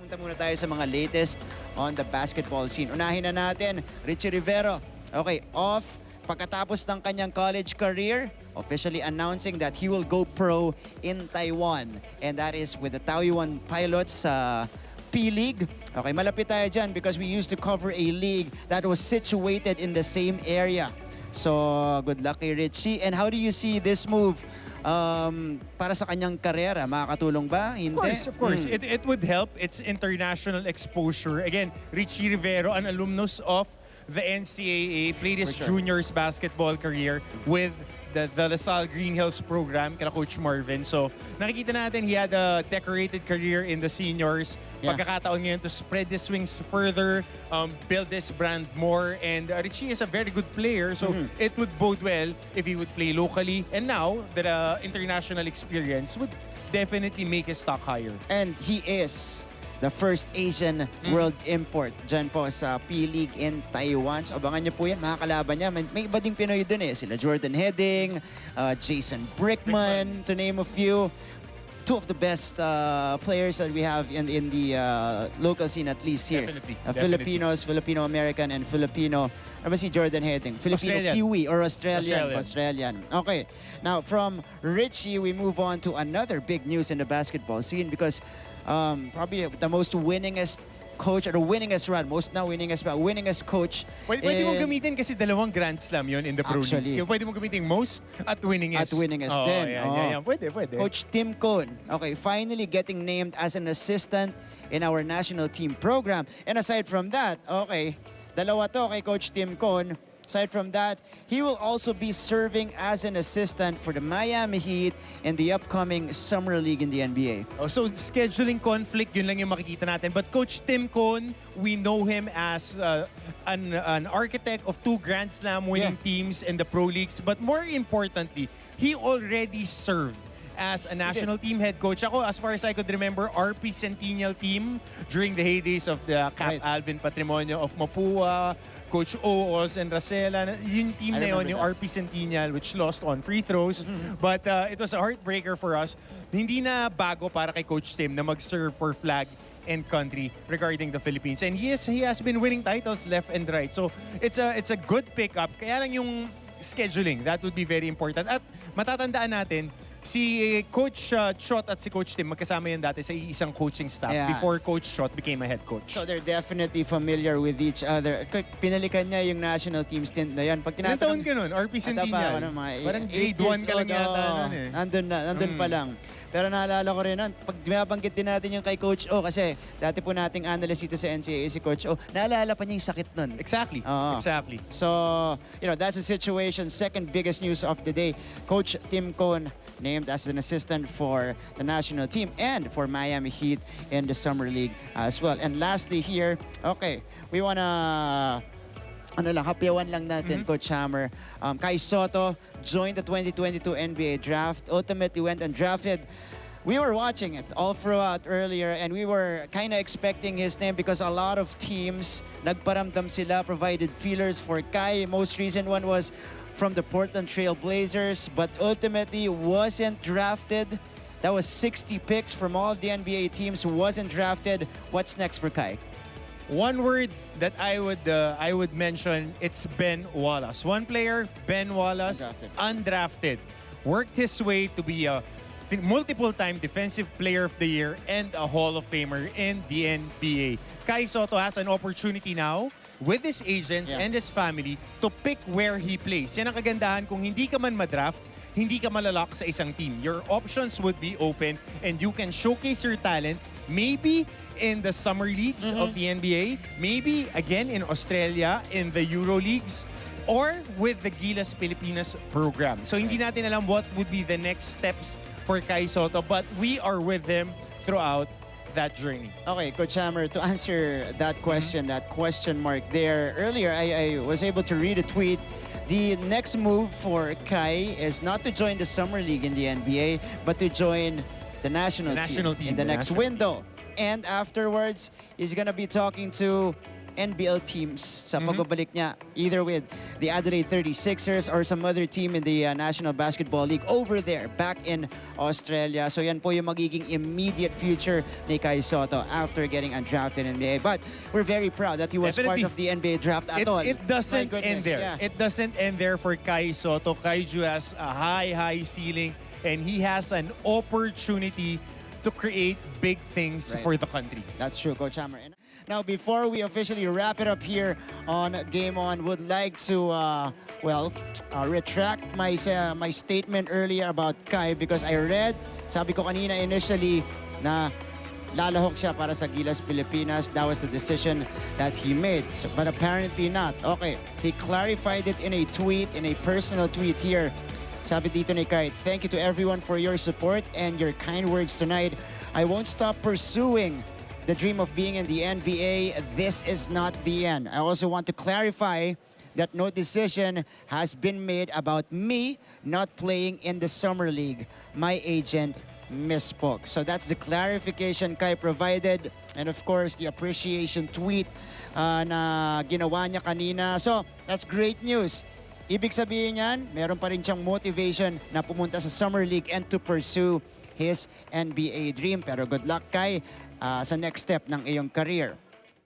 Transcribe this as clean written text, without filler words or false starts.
punta muna tayo sa mga latest on the basketball scene. Unahin na natin, Ricci Rivero. Okay, off pagkatapos ng kanyang college career, officially announcing that he will go pro in Taiwan. And that is with the Taiwan Pilots sa P-League. Okay, malapit tayo dyan because we used to cover a league that was situated in the same area. So, good luck kay Ricci. And how do you see this move para sa kanyang karera? Makakatulong ba? Hindi? Of course. It would help. It's international exposure. Again, Ricci Rivero, an alumnus of the NCAA, played his juniors basketball career with the LaSalle Green Hills program, kala Coach Marvin. So, nakikita natin he had a decorated career in the seniors. Yeah. Pagkakataon ngayon to spread his wings further, build this brand more. And Ricci is a very good player, so it would bode well if he would play locally. And now, the international experience would definitely make his stock higher. And he is the first Asian world import dyan po sa P-League in Taiwan. So abangan niyo po yan, mga kalaban niya. May iba ding Pinoy dun eh. Sila Jordan Heading, Jason Brickman, to name a few. Two of the best players that we have in the local scene, at least here. Definitely. Filipinos, Filipino-American, and Filipino. Ano ba si Jordan Heading? Filipino Australian. Kiwi or Australian. Okay. Now, from Ricci, we move on to another big news in the basketball scene because probably the most winningest coach or the winningest coach. Pwede mong gamitin kasi dalawang Grand Slam yun in the Pro Leagues. Kaya pwede mong gamitin most at winningest. At winningest din. Yeah. Pwede. Coach Tim Cone, okay, finally getting named as an assistant in our national team program. And aside from that, okay, dalawa to kay Coach Tim Cone. Aside from that, he will also be serving as an assistant for the Miami Heat in the upcoming Summer League in the NBA. So scheduling conflict, yun lang yung makikita natin. But Coach Tim Cone, we know him as an architect of 2 Grand Slam winning teams in the Pro Leagues. But more importantly, he already served as a national team head coach. Ako, as far as I could remember, RP Centennial team during the heydays of the Cap Alvin Patrimonio of Mapua, Coach Oos and Racela. Yung team na yun, yung RP Centennial, which lost on free throws. But it was a heartbreaker for us. Hindi na bago para kay Coach Tim na mag-serve for flag and country regarding the Philippines. And he has been winning titles left and right. So it's a good pickup. Kaya lang yung scheduling, that would be very important. At matatandaan natin, si Coach Shot at si Coach Tim, magkasama yan dati sa isang coaching staff before Coach Shot became a head coach. So they're definitely familiar with each other. Pinalikan niya yung national team stint na yan. Pag ilang taon ka nun? RP Centennial? Parang grade 1 ka lang yata nun eh. Nandun pa lang. Pero naalala ko rin nun, pag binabanggit din natin yung kay Coach O, kasi dati po nating analyst dito sa NCAA si Coach O, naalala pa niya yung sakit nun. Exactly. So, that's the situation. Second biggest news of the day, Coach Tim Cone named as an assistant for the national team and for Miami Heat in the Summer League as well. And lastly here, okay, we wanna hapyawan lang natin, Coach Hammer. Kai Sotto joined the 2022 NBA draft, ultimately went and drafted. We were watching it all throughout earlier and we were kind of expecting his name because a lot of teams nagparamdam sila, provided feelers for Kai. Most recent one was from the Portland Trail Blazers, but ultimately wasn't drafted. That was 60 picks from all of the NBA teams, wasn't drafted. What's next for Kai? One word that I would mention, it's Ben Wallace. One player, Ben Wallace, undrafted. Worked his way to be a multiple-time Defensive Player of the Year and a Hall of Famer in the NBA. Kai Sotto has an opportunity now with his agents and his family to pick where he plays. Yan ang kagandahan, kung hindi ka man madraft, hindi ka malalak sa isang team. Your options would be open and you can showcase your talent maybe in the summer leagues of the NBA, maybe again in Australia, in the Euro leagues, or with the Gilas Pilipinas program. So hindi natin alam what would be the next steps for Kai Sotto, but we are with him throughout that journey. Okay, Coach Hammer, to answer that question, that question mark there, earlier I was able to read a tweet. The next move for Kai is not to join the Summer League in the NBA, but to join the national team in the next window. And afterwards, he's going to be talking to NBL teams sa pagbabalik niya, either with the Adelaide 36ers or some other team in the National Basketball League over there, back in Australia. So yan po yung magiging immediate future ni Kai Sotto after getting undrafted in NBA. But we're very proud that he was part of the NBA draft at all. It doesn't end there. Yeah. It doesn't end there for Kai Sotto. Kaiju has a high ceiling, and he has an opportunity to create big things for the country. That's true, Coach Hammer. Now, before we officially wrap it up here on Game On, would like to, retract my statement earlier about Kai because I read, sabi ko kanina initially na lalahok siya para sa Gilas Pilipinas. That was the decision that he made. So, but apparently not. Okay, he clarified it in a tweet, in a personal tweet here. Sabi dito ni Kai, thank you to everyone for your support and your kind words tonight. I won't stop pursuing the dream of being in the NBA. This is not the end. I also want to clarify that no decision has been made about me not playing in the Summer League. My agent misspoke. So that's the clarification Kai provided. And of course, the appreciation tweet na ginawa niya kanina. So that's great news. Ibig sabihin yan, meron pa rin siyang motivation na pumunta sa Summer League and to pursue his NBA dream. Pero good luck, Kai, sa next step ng iyong career.